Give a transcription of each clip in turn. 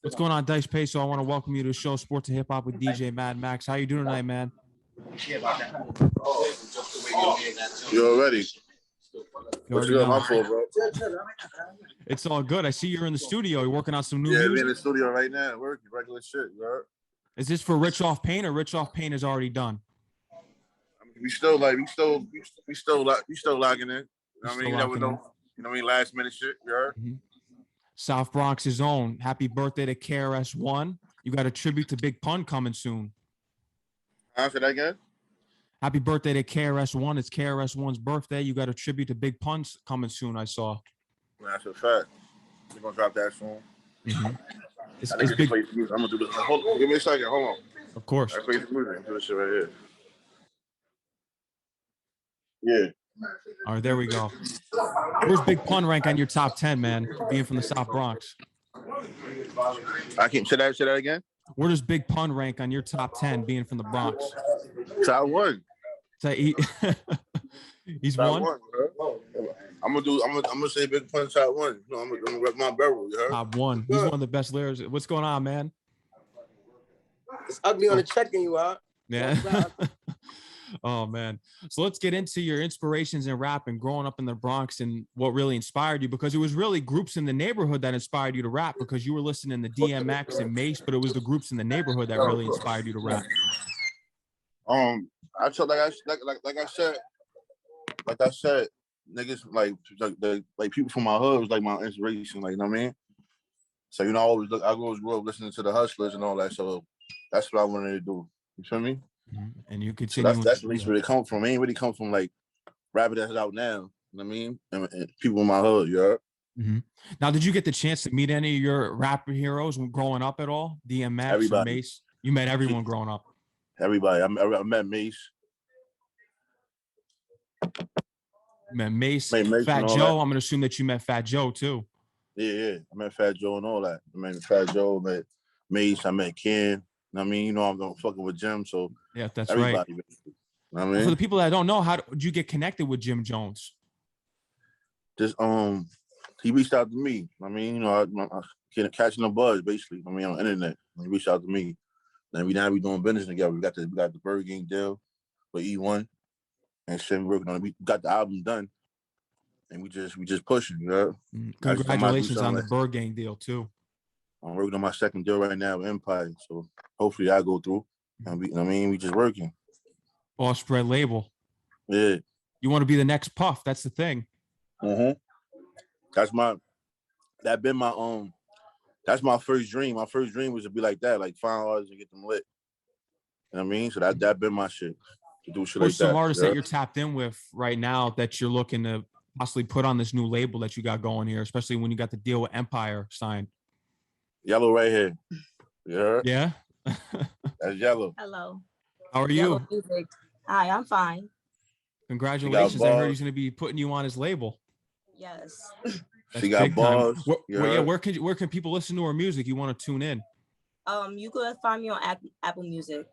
What's going on, Dyce Payso? I want to welcome you to the show, Sports and Hip Hop with DJ Mad Max. How you doing tonight, man? You already? What you got my fault, bro? It's all good. I see you're in the studio. You're working on some new music? music? Yeah, we in the studio right now. Working regular shit, bro. Is this for Rich Off Pain or Rich Off Pain is already done? I mean, we still logging in. You know what I mean? You never know. You know what I mean? Last minute shit, you heard? Mm-hmm. South Bronx's own. Happy birthday to KRS-One. You got a tribute to Big Pun coming soon. Say that again? Happy birthday to KRS-One. It's KRS-One's birthday. You got a tribute to Big Pun coming soon, I saw. That's a fact. We're going to drop that soon. Mm-hmm. It's big. I'm going to do this. Hold on. Give me a second. Hold on. Of course. I play some music. Do this shit right here. Yeah. All right, there we go. Where's Big Pun rank on your top 10, man, being from the South Bronx? I can't say that again. Where does Big Pun rank on your top 10, being from the Bronx? Top one. He's top one. I'm gonna say Big Pun top one. You know, I'm gonna rep my barrel. You heard? Top one. He's one of the best lyrics. What's going on, man? It's ugly on the checking you out. Yeah. Oh, man. So let's get into your inspirations in rap and growing up in the Bronx and what really inspired you, because it was really groups in the neighborhood that inspired you to rap, because you were listening to DMX and Mace, but it was the groups in the neighborhood that really inspired you to rap. I told like I said, niggas like people from my hood was like my inspiration, like, you know what I mean? So, you know, I always grew up listening to the Hustlers and all that, so that's what I wanted to do. You feel me? Mm-hmm. And you continue. So that's at least where it come from. It ain't really come from like rapping that's out now. You know what I mean? And people in my hood, you heard? Mm-hmm. Now, did you get the chance to meet any of your rapper heroes growing up at all? DMX or Mace? You met everyone growing up. Everybody. I met Mace. Met Mace, Fat Joe. I'm gonna assume that you met Fat Joe too. Yeah. I met Fat Joe and all that. I met Fat Joe, met Mace, I met Ken. I mean, you know, I'm going fucking with Jim, so yeah, that's everybody, right. You know what I mean? For the people that don't know, how did you get connected with Jim Jones? Just he reached out to me. I mean, you know, I catching the buzz basically. I mean, on the internet, he reached out to me. And now we doing business together. We got the Byrd Gang deal with E1, and shit. We working on it. We got the album done, and we just pushing. You know? Congratulations on the Byrd Gang deal too. I'm working on my second deal right now with Empire, so hopefully I go through. And we just working. BossBred label. Yeah. You want to be the next Puff? That's the thing. Mm-hmm. That's my first dream. My first dream was to be like that, like find artists and get them lit. You know what I mean? So that been my shit, to do shit like that. Who's some artists that you're tapped in with right now that you're looking to possibly put on this new label that you got going here, especially when you got the deal with Empire signed? Yellow right here. You heard? Yeah. That's Yellow. Hello. How are you? Hi, I'm fine. Congratulations. I heard he's going to be putting you on his label. Yes. She got balls. Where can people listen to her music? You want to tune in? You could find me on Apple Music.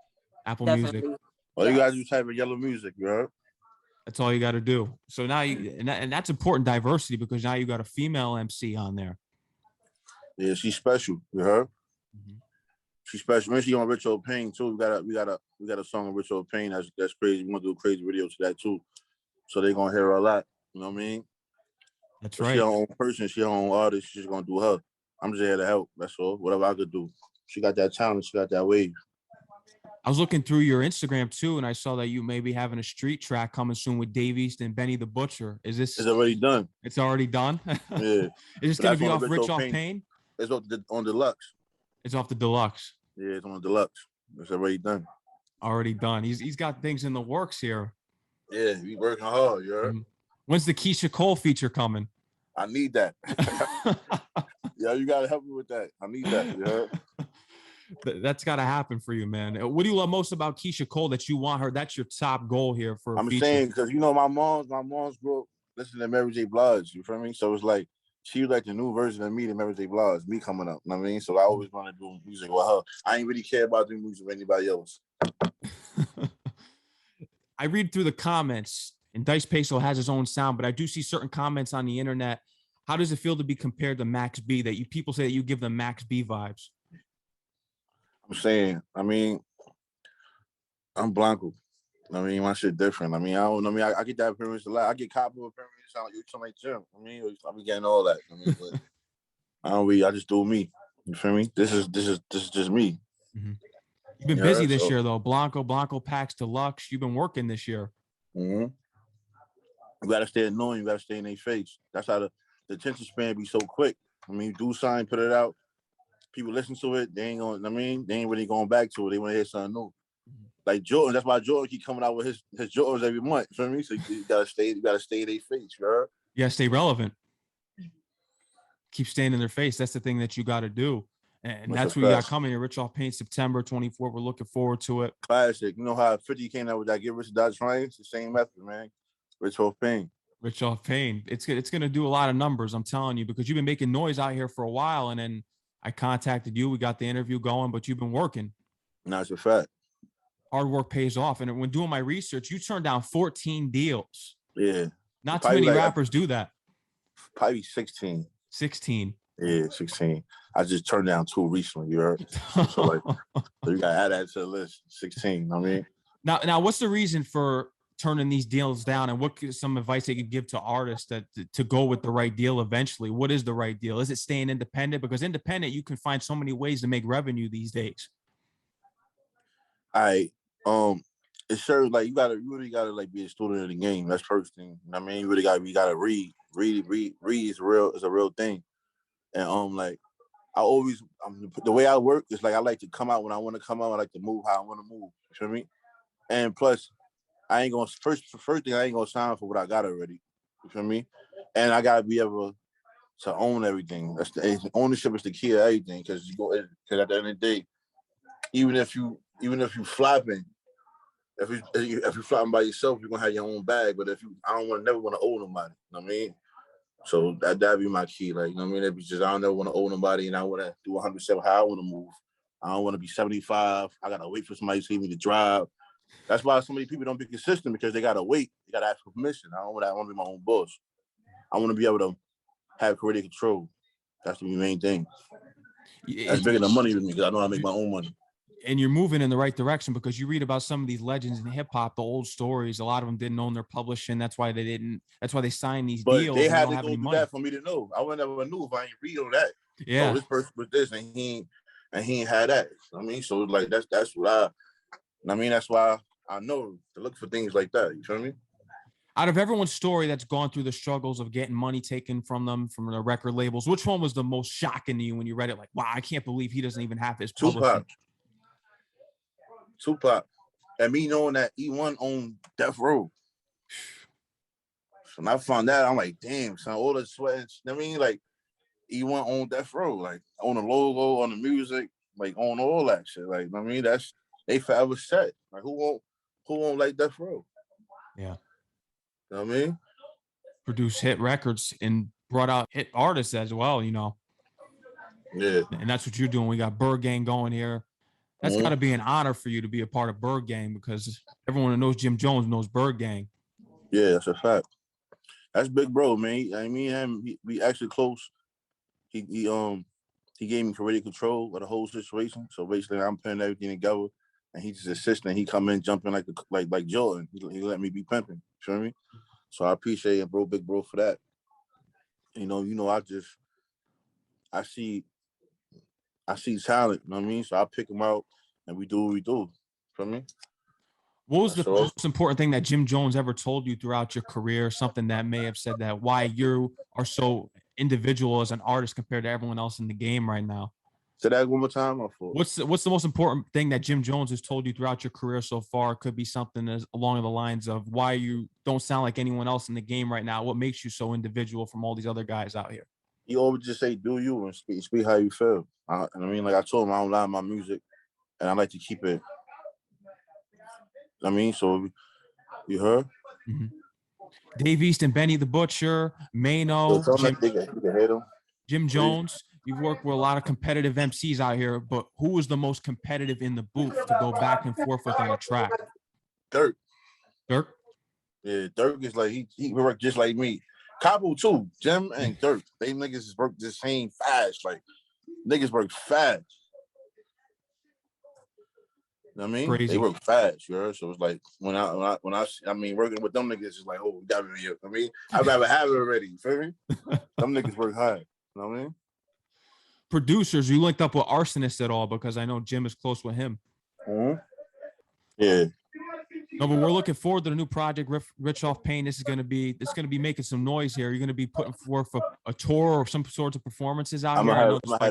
Apple Music. Well, you guys do type of Yellow music, you heard? That's all you got to do. So now and that's important diversity, because now you got a female MC on there. Yeah, she's special. You heard? Mm-hmm. She's special. And she on Rich Old Pain too. We got a song on Rich Old Pain that's crazy. We want to do a crazy video to that too. So they're gonna hear her a lot. You know what I mean? That's right. She her own person. She her own artist. She's gonna do her. I'm just here to help. That's all. Whatever I could do. She got that talent. She got that wave. I was looking through your Instagram too, and I saw that you may be having a street track coming soon with Dave East and Benny the Butcher. Is this? It's already done. It's already done. Yeah. Is this gonna be off Rich Off Pain? It's on Deluxe. It's off the Deluxe. Yeah, it's on the Deluxe. It's already done. Already done. He's got things in the works here. Yeah, we working hard, you heard? When's the Keisha Cole feature coming? I need that. Yeah, you gotta help me with that. I need that, you heard? That's got to happen for you, man. What do you love most about Keisha Cole that you want her? That's your top goal here for. I'm saying, because you know my mom's grew up listening to Mary J. Blige. You feel me? So it's like she was like the new version of me, to Mary J. Blige, me coming up. You know what I mean? So I always want to do music with her. I ain't really care about doing music with anybody else. I read through the comments, and Dyce Payso has his own sound, but I do see certain comments on the internet How does it feel to be compared to Max B? That you people say that you give them Max B vibes. I'm saying, I'm Blanco. My shit different. I get that appearance a lot. I get copper appearance. You sound like Jim. I be getting all that. But I just do me. You feel me? This is just me. Mm-hmm. You've been busy this year though. Blanco packs deluxe. You've been working this year. Mm-hmm. You gotta stay annoying. You gotta stay in their face. That's how the attention span be so quick. You do something, put it out. People listen to it. They ain't gonna. They ain't really going back to it. They want to hear something new. Like Jordan, that's why Jordan keep coming out with his Jordans every month. You feel me? So you gotta stay in their face, you heard? Yeah, stay relevant. Keep staying in their face. That's the thing that you got to do. And that's what you got coming here. Rich Off Paint, September 24th. We're looking forward to it. Classic. You know how 50 came out with that Get Rich Dodge Trying? It's the same method, man. Rich Off Paint. Rich Off Paint. It's going to do a lot of numbers, I'm telling you, because you've been making noise out here for a while. And then I contacted you. We got the interview going, but you've been working. That's a fact. Hard work pays off. And when doing my research, you turned down 14 deals. Yeah. Not too many rappers do that. Probably 16. 16. Yeah, 16. I just turned down 2 recently, you heard? So you got to add that to the list. 16, Now, what's the reason for turning these deals down, and what is some advice they could give to artists to go with the right deal eventually? What is the right deal? Is it staying independent? Because independent, you can find so many ways to make revenue these days. It's sure you really gotta be a student of the game. That's first thing. You really gotta read. Read is a real thing. And I always the way I work is I like to come out when I want to come out. I like to move how I want to move. You feel me? And plus, I ain't gonna first thing I ain't gonna sign for what I got already. You feel me? And I gotta be able to own everything. Ownership is the key to everything. Because at the end of the day, even if you flopping, if you flopping by yourself, you're gonna have your own bag. But never want to owe nobody. You know what I mean? So that'd be my key. It'd be just I don't never want to owe nobody, and I want to do 100% how I want to move. I don't want to be 75. I gotta wait for somebody to see me to drive. That's why so many people don't be consistent, because they gotta wait. They gotta ask for permission. I don't want that. I want to be my own boss. I want to be able to have creative control. That's the main thing. That's bigger than money to me, because I know I make my own money. And you're moving in the right direction, because you read about some of these legends in hip hop, the old stories. A lot of them didn't own their publishing. That's why they signed these deals. They had to go do that for me to know. I would never knew if I ain't read on that. Yeah. So this person was this, and he ain't had that. So that's what that's why I know to look for things like that. You feel me? Out of everyone's story that's gone through the struggles of getting money taken from them, from the record labels, which one was the most shocking to you when you read it? Like, wow, I can't believe he doesn't even have his publishing. Tupac. And me knowing that E1 owned Death Row. So when I found that, I'm like, damn, son, all the sweats. E1 owned Death Row. On the logo, on the music, on all that shit. That's they forever set. Who won't like Death Row? Yeah. You know what I mean? Produced hit records and brought out hit artists as well, Yeah. And that's what you're doing. We got Byrd Gang going here. That's got to be an honor for you to be a part of Byrd Gang, because everyone that knows Jim Jones knows Byrd Gang. Yeah, that's a fact. That's big bro, man. We actually close. He gave me creative control of the whole situation. So basically, I'm putting everything together, and he's just assistant. He come in jumping like Jordan. He let me be pimping. You feel me? So I appreciate it, bro, big bro, for that. I see talent. You know what I mean? So I pick him out, and we do what we do. You feel me? What was the most important thing that Jim Jones ever told you throughout your career? Something that may have said that why you are so individual as an artist compared to everyone else in the game right now? Say that one more time. What's the most important thing that Jim Jones has told you throughout your career so far? It could be something along the lines of why you don't sound like anyone else in the game right now. What makes you so individual from all these other guys out here? You always just say, do you, and speak how you feel. I told him, I don't lie in my music, and I like to keep it. So you heard? Mm-hmm. Dave East and Benny the Butcher, Mano, Jim Jones. You've worked with a lot of competitive MCs out here, but who was the most competitive in the booth to go back and forth with on a track? Dirk. Dirk? Yeah, Dirk is he worked just like me. Capo too. Jim and Dirk. They niggas work the same fast. Like niggas work fast. You know what I mean? Crazy. They work fast, you heard? So it's like when I working with them niggas is like, oh, we got me here. I mean, I'd rather have it already. You feel me? Them niggas work hard. You know what I mean? Producers, you linked up with Arsonist at all? Because I know Jim is close with him. Mm-hmm. Yeah. No, but we're looking forward to the new project, Rich Off Pain. This is gonna be making some noise here. You're gonna be putting forth a tour or some sorts of performances out here. I'm gonna have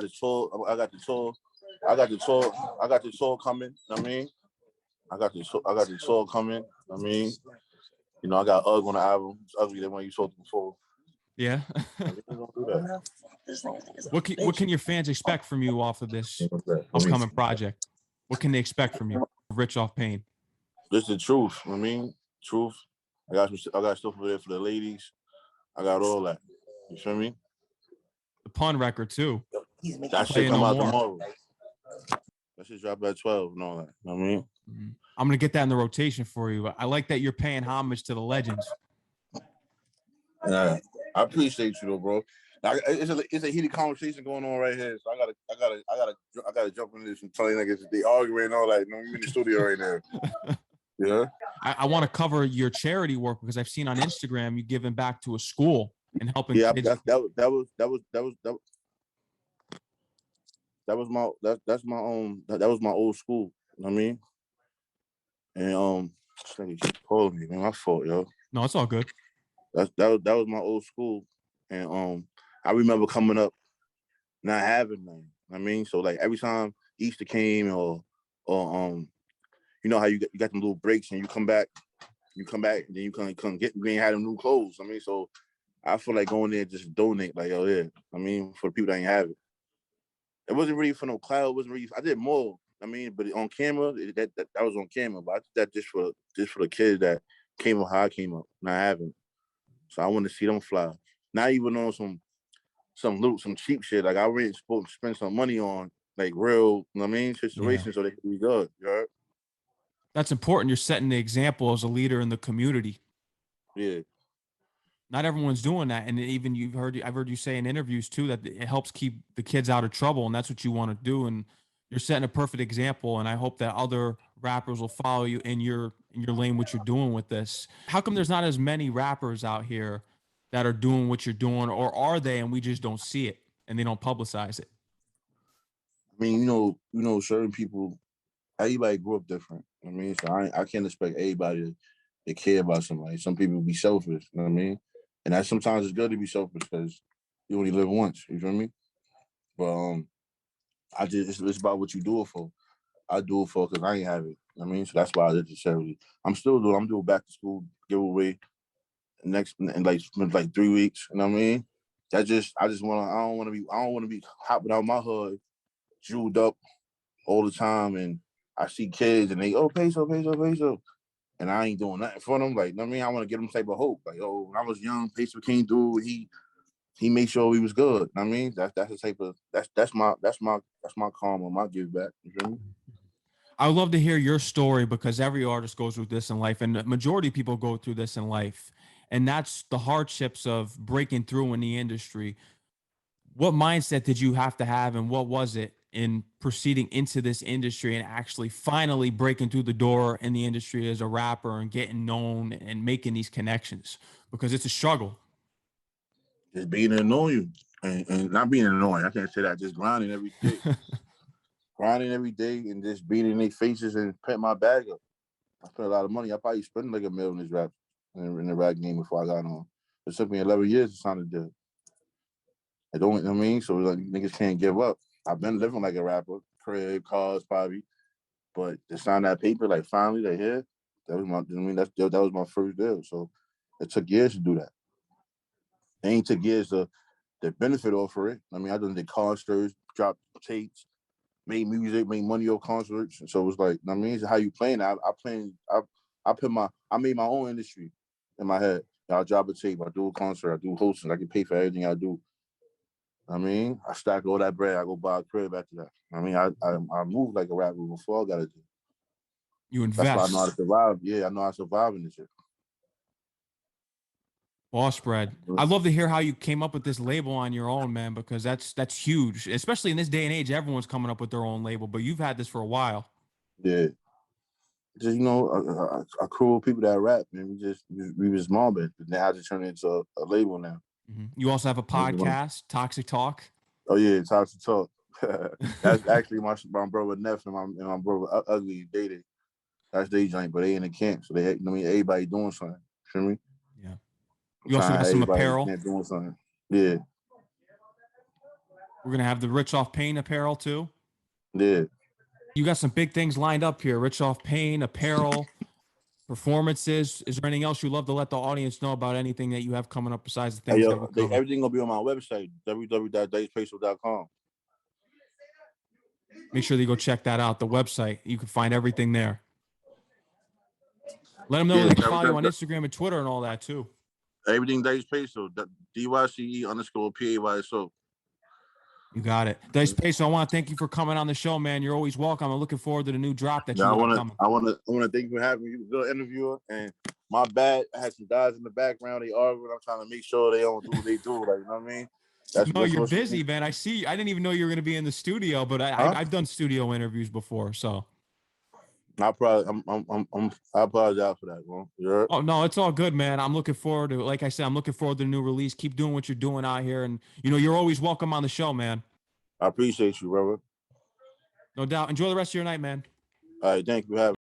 a tour. I got the tour. I got the tour coming. You know what I mean? I got the tour coming. I mean, you know, I got Ugg on the album. It's ugly than one you told before. Yeah. What can your fans expect from you off of this upcoming project? What can they expect from you, Rich Off Pain? Just the truth. You know what I mean, truth. I got stuff over there for the ladies. I got all that. You feel me? The pun record too. That shit come out tomorrow. That shit drop at 12 and all that. You know what I mean? I'm gonna get that in the rotation for you. I like that you're paying homage to the legends. Yeah, I appreciate you though, bro. It's a heated conversation going on right here. So I gotta jump into this and tell you niggas they arguing and all that. You know, I'm in the studio right now. Yeah. I want to cover your charity work because I've seen on Instagram you giving back to a school and helping kids. That was my old school. You know what I mean? And this nigga keep calling me, man. My fault, yo. No, it's all good. That was my old school. And I remember coming up not having none. I mean, so like every time Easter came or you know how you got them little breaks and you come back and then you ain't had them new clothes. I mean, so I feel like going there just donate, like, oh yeah. I mean, for the people that ain't have it. It wasn't really for no cloud. It wasn't really. I did more. I mean, but on camera, that was on camera. But I did that just for the kids that came up how I came up, not having. So I want to see them fly. Not even on some cheap shit. Like I really supposed to spend some money on like real, you know what I mean, situations so they can be good. You know? That's important. You're setting the example as a leader in the community. Yeah. Not everyone's doing that, and even I've heard you say in interviews too that it helps keep the kids out of trouble, and that's what you want to do. And you're setting a perfect example, and I hope that other rappers will follow you in your lane, what you're doing with this. How come there's not as many rappers out here that are doing what you're doing, or are they, and we just don't see it and they don't publicize it? I mean, you know, certain people, everybody grew up different. I mean, so I can't expect everybody to care about somebody. Some people be selfish. You know what I mean? And that sometimes it's good to be selfish because you only live once. You feel me? But it's about what you do it for. I do it for because I ain't have it. You know what I mean? So that's why I did the charity. I'm doing back to school giveaway next in like 3 weeks. You know what I mean? I don't want to be hopping out my hood, jeweled up all the time, and I see kids and they peso, peso, peso. And I ain't doing nothing for them. Like, you know what I mean? I want to give them type of hope. Like, when I was young, Payso came through. He made sure he was good. You know what I mean? That's the type of that's my karma, my give back. You feel me? I would love to hear your story because every artist goes through this in life, and the majority of people go through this in life, and that's the hardships of breaking through in the industry. What mindset did you have to have, and what was it in proceeding into this industry and actually finally breaking through the door in the industry as a rapper and getting known and making these connections? Because it's a struggle. Just being annoying and not being annoying. I can't say that. Just grinding every day. Grinding every day and just being in their faces and putting my bag up. I spent a lot of money. I probably spent like $1 million in this rap in the rap game before I got on. It took me 11 years to sign a deal. I don't, you know what I mean? So like niggas can't give up. I've been living like a rapper, crib, cars, probably, but to sign that paper, like finally, like here, that was my. I mean, that was my first deal. So it took years to do that. It ain't took years to benefit off of it. I mean, I done did concerts, dropped tapes, made music, made money off concerts. And so it was like, I mean, it's how you playing. I made my own industry in my head. I drop a tape, I do a concert, I do hosting, I can pay for everything I do. I mean, I stack all that bread, I go buy a crib after that. I mean, I move like a rapper before I got to do. You invest. That's why I know how to survive. Yeah, I know how to survive in this shit. BossBred. I'd love to hear how you came up with this label on your own, man, because that's huge. Especially in this day and age, everyone's coming up with their own label, but you've had this for a while. Yeah. Just, you know, a crew of people that rap, man. We was small, but now I just turned it into a label now. You also have a podcast, Toxic Talk. Oh yeah, Toxic Talk. That's actually my brother Neff and my brother Ugly dated. That's their joint, but they in the camp, so they, I mean, everybody doing something. Feel me? Yeah. You also got some apparel. Doing something. Yeah. We're gonna have the Rich Off Pain apparel too. Yeah. You got some big things lined up here. Rich Off Pain apparel, performances. Is there anything else you'd love to let the audience know about? Anything that you have coming up besides the things that we're covering? Everything gonna be on my website, www.dycepayso.com. Make sure that you go check that out. The website. You can find everything there. Let them know they can follow you on Instagram and Twitter and all that too. Everything Dyce Payso, DYCE_PAYSO. You got it. Dyce Payso, I want to thank you for coming on the show, man. You're always welcome. I'm looking forward to the new drop that I want to thank you for having me. You a good interviewer. And my bad, I had some guys in the background. They arguing. I'm trying to make sure they don't do what they do. Like, you know what I mean? No, you're busy, man. I see. I didn't even know you were going to be in the studio, but I've done studio interviews before, so. I apologize for that, bro. Oh no, it's all good, man. I'm looking forward to, like I said, I'm looking forward to the new release. Keep doing what you're doing out here, and you know you're always welcome on the show, man. I appreciate you, brother. No doubt. Enjoy the rest of your night, man. All right, thank you for having me.